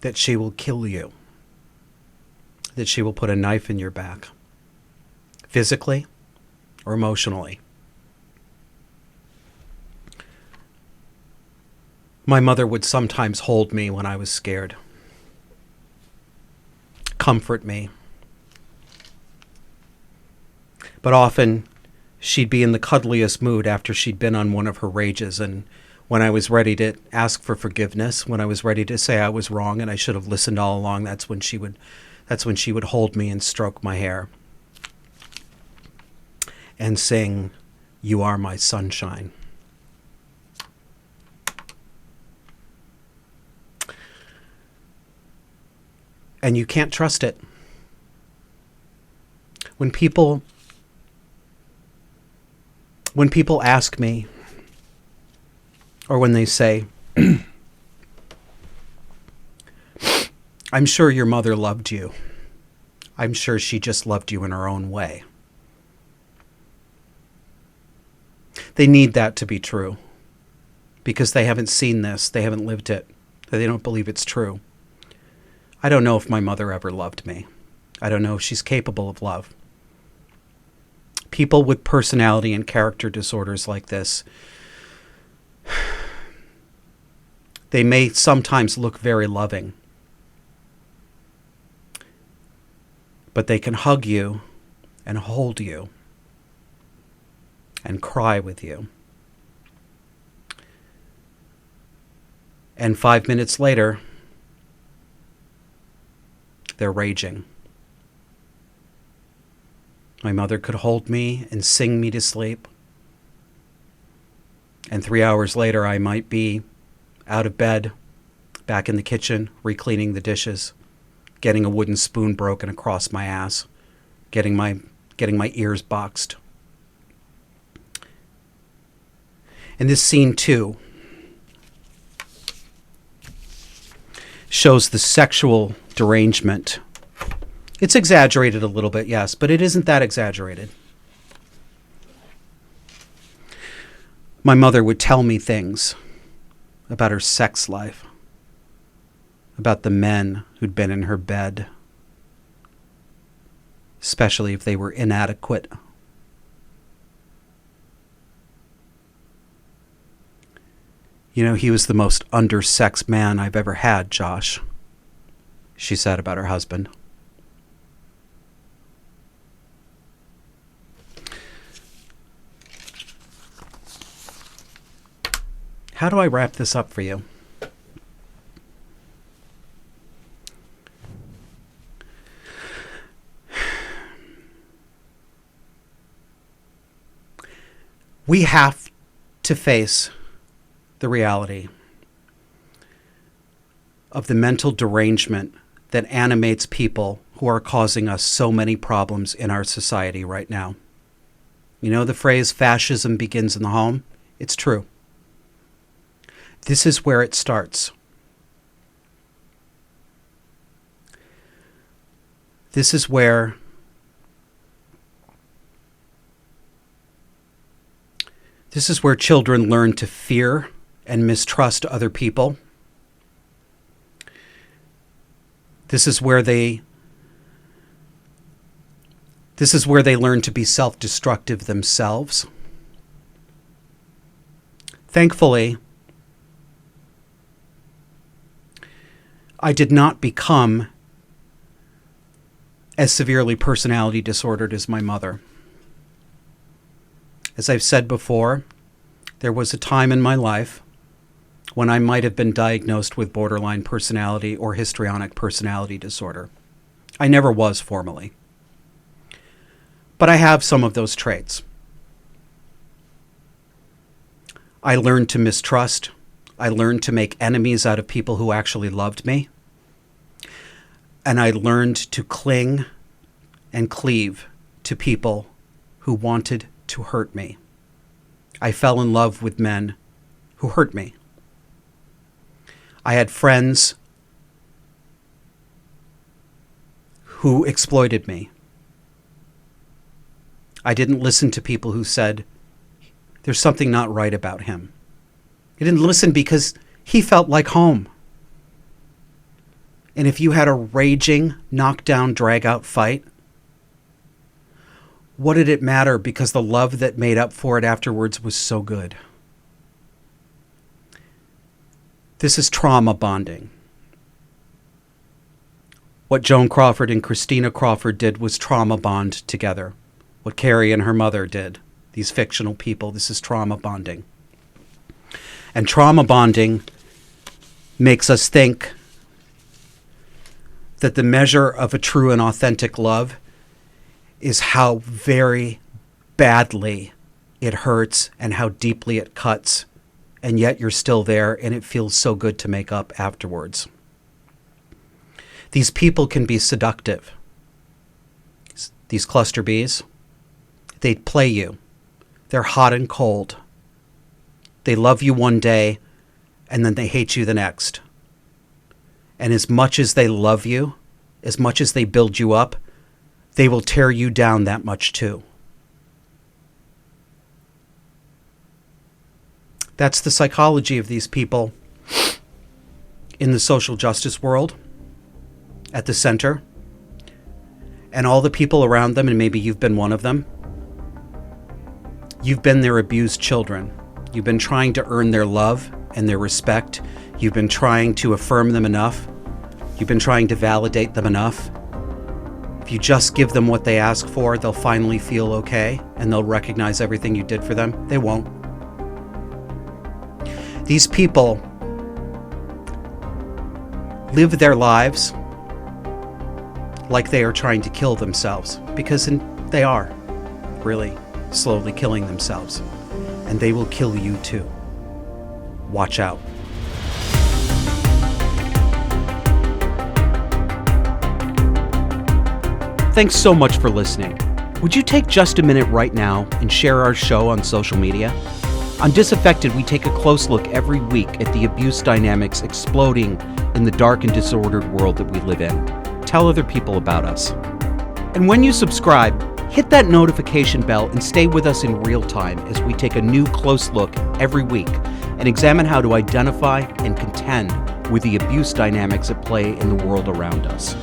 S1: that she will kill you, that she will put a knife in your back, physically or emotionally. My mother would sometimes hold me when I was scared, comfort me. But often she'd be in the cuddliest mood after she'd been on one of her rages, and when I was ready to ask for forgiveness, when I was ready to say I was wrong and I should have listened all along, that's when she would hold me and stroke my hair and sing, "You Are My Sunshine." And you can't trust it. When people When people ask me, or when they say, I'm sure your mother loved you. I'm sure she just loved you in her own way. They need that to be true because they haven't seen this. They haven't lived it. They don't believe it's true. I don't know if my mother ever loved me. I don't know if she's capable of love. People with personality and character disorders like this, they may sometimes look very loving, but they can hug you and hold you and cry with you. And 5 minutes later, they're raging. My mother could hold me and sing me to sleep. And 3 hours later, I might be out of bed, back in the kitchen, re-cleaning the dishes, getting a wooden spoon broken across my ass, getting my ears boxed. And this scene, too, shows the sexual derangement. It's exaggerated a little bit, yes, but it isn't that exaggerated. My mother would tell me things about her sex life, about the men who'd been in her bed, especially if they were inadequate. You know, he was the most undersexed man I've ever had, Josh, she said about her husband. How do I wrap this up for you? We have to face the reality of the mental derangement that animates people who are causing us so many problems in our society right now. You know the phrase, fascism begins in the home? It's true. This is where it starts. This is where children learn to fear and mistrust other people. This is where they learn to be self-destructive themselves. Thankfully, I did not become as severely personality disordered as my mother. As I've said before, there was a time in my life when I might have been diagnosed with borderline personality or histrionic personality disorder. I never was formally. But I have some of those traits. I learned to mistrust. I learned to make enemies out of people who actually loved me. And I learned to cling and cleave to people who wanted to hurt me. I fell in love with men who hurt me. I had friends who exploited me. I didn't listen to people who said, there's something not right about him. I didn't listen because he felt like home. And if you had a raging, knockdown, drag-out fight, what did it matter? Because the love that made up for it afterwards was so good. This is trauma bonding. What Joan Crawford and Christina Crawford did was trauma bond together. What Carrie and her mother did, these fictional people, this is trauma bonding. And trauma bonding makes us think that the measure of a true and authentic love is how very badly it hurts and how deeply it cuts, and yet you're still there and it feels so good to make up afterwards. These people can be seductive. These cluster Bs, they play you. They're hot and cold. They love you one day, and then they hate you the next. And as much as they love you, as much as they build you up, they will tear you down that much too. That's the psychology of these people in the social justice world, at the center, and all the people around them, and maybe you've been one of them. You've been their abused children. You've been trying to earn their love and their respect. You've been trying to affirm them enough. You've been trying to validate them enough. If you just give them what they ask for, they'll finally feel okay, and they'll recognize everything you did for them. They won't. These people live their lives like they are trying to kill themselves, because they are really slowly killing themselves, and they will kill you too. Watch out. Thanks so much for listening. Would you take just a minute right now and share our show on social media? On Disaffected, we take a close look every week at the abuse dynamics exploding in the dark and disordered world that we live in. Tell other people about us. And when you subscribe, hit that notification bell and stay with us in real time as we take a new close look every week and examine how to identify and contend with the abuse dynamics at play in the world around us.